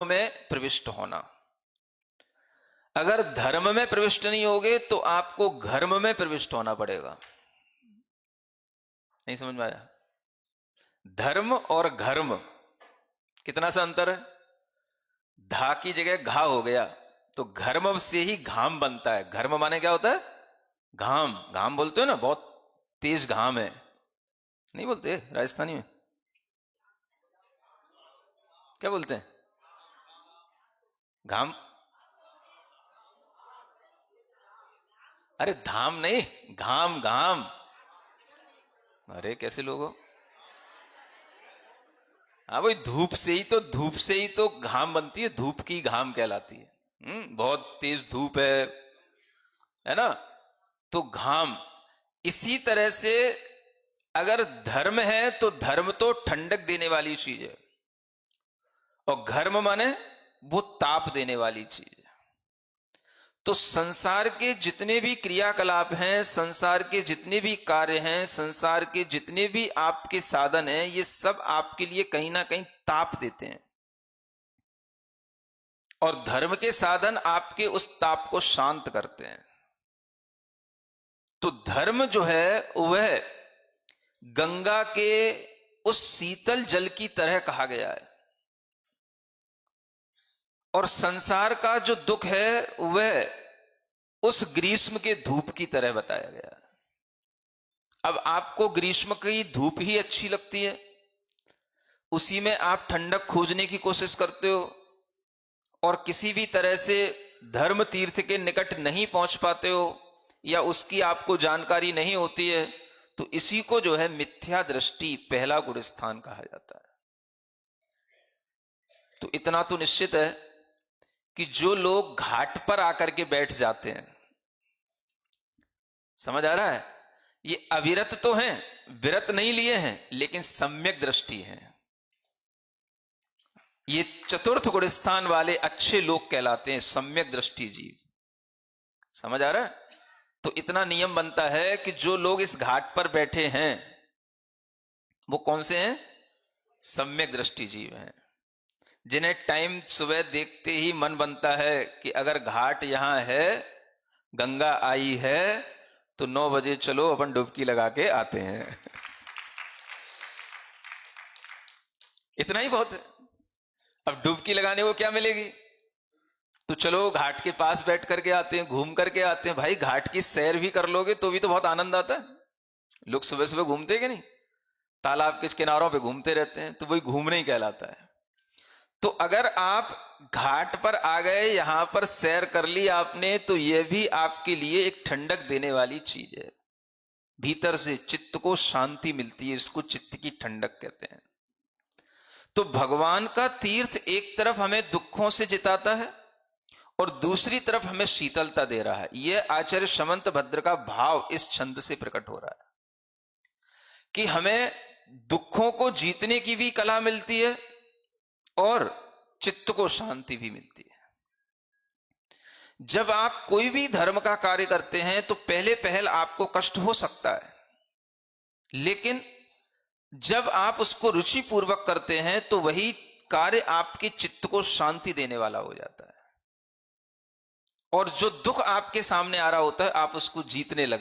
में प्रविष्ट होना। अगर धर्म में प्रविष्ट नहीं होगे तो आपको घर्म में प्रविष्ट होना पड़ेगा। नहीं समझ में आया? धर्म और घर्म कितना सा अंतर है? धा की जगह घा हो गया तो घर्म से ही घाम बनता है। घर्म माने क्या होता है? घाम। घाम बोलते हो ना, बहुत तेज घाम है, नहीं बोलते राजस्थानी में? क्या बोलते हैं? घाम? अरे धाम नहीं, घाम घाम। अरे कैसे लोग हो? हाँ वही धूप से ही तो, धूप से ही तो घाम बनती है, धूप की घाम कहलाती है। बहुत तेज धूप है ना, तो घाम। इसी तरह से अगर धर्म है तो धर्म तो ठंडक देने वाली चीज है, और घर्म माने वो ताप देने वाली चीज है। तो संसार के जितने भी क्रियाकलाप हैं, संसार के जितने भी कार्य हैं, संसार के जितने भी आपके साधन हैं, ये सब आपके लिए कहीं ना कहीं ताप देते हैं, और धर्म के साधन आपके उस ताप को शांत करते हैं। तो धर्म जो है वह गंगा के उस शीतल जल की तरह कहा गया है, और संसार का जो दुख है वह उस ग्रीष्म के धूप की तरह बताया गया है। अब आपको ग्रीष्म की धूप ही अच्छी लगती है, उसी में आप ठंडक खोजने की कोशिश करते हो, और किसी भी तरह से धर्म तीर्थ के निकट नहीं पहुंच पाते हो, या उसकी आपको जानकारी नहीं होती है, तो इसी को जो है मिथ्या दृष्टि, पहला गुण स्थान कहा जाता है। तो इतना तो निश्चित है कि जो लोग घाट पर आकर के बैठ जाते हैं, समझ आ रहा है, ये अविरत तो हैं, विरत नहीं लिए हैं, लेकिन सम्यक दृष्टि है। ये चतुर्थ गुण स्थान वाले अच्छे लोग कहलाते हैं, सम्यक दृष्टि जीव। समझ आ रहा है? तो इतना नियम बनता है कि जो लोग इस घाट पर बैठे हैं वो कौन से हैं? सम्यक दृष्टि जीव हैं, जिन्हें टाइम सुबह देखते ही मन बनता है कि अगर घाट यहां है, गंगा आई है, तो 9 बजे चलो अपन डुबकी लगा के आते हैं। इतना ही बहुत है। अब डुबकी लगाने को क्या मिलेगी, तो चलो घाट के पास बैठ करके आते हैं, घूम करके आते हैं। भाई घाट की सैर भी कर लोगे तो भी तो बहुत आनंद आता है। लोग सुबह सुबह घूमते हैं कि नहीं, तालाब के किनारों पे घूमते रहते हैं, तो वही घूमना ही कहलाता है। तो अगर आप घाट पर आ गए, यहां पर सैर कर ली आपने, तो यह भी आपके लिए एक ठंडक देने वाली चीज है। भीतर से चित्त को शांति मिलती है, इसको चित्त की ठंडक कहते हैं। तो भगवान का तीर्थ एक तरफ हमें दुखों से जिताता है और दूसरी तरफ हमें शीतलता दे रहा है। यह आचार्य समंत भद्र का भाव इस छंद से प्रकट हो रहा है कि हमें दुखों को जीतने की भी कला मिलती है और चित्त को शांति भी मिलती है। जब आप कोई भी धर्म का कार्य करते हैं तो पहले पहल आपको कष्ट हो सकता है, लेकिन जब आप उसको रुचि पूर्वक करते हैं तो वही कार्य आपके चित्त को शांति देने वाला हो जाता है, और जो दुख आपके सामने आ रहा होता है आप उसको जीतने लगते हैं।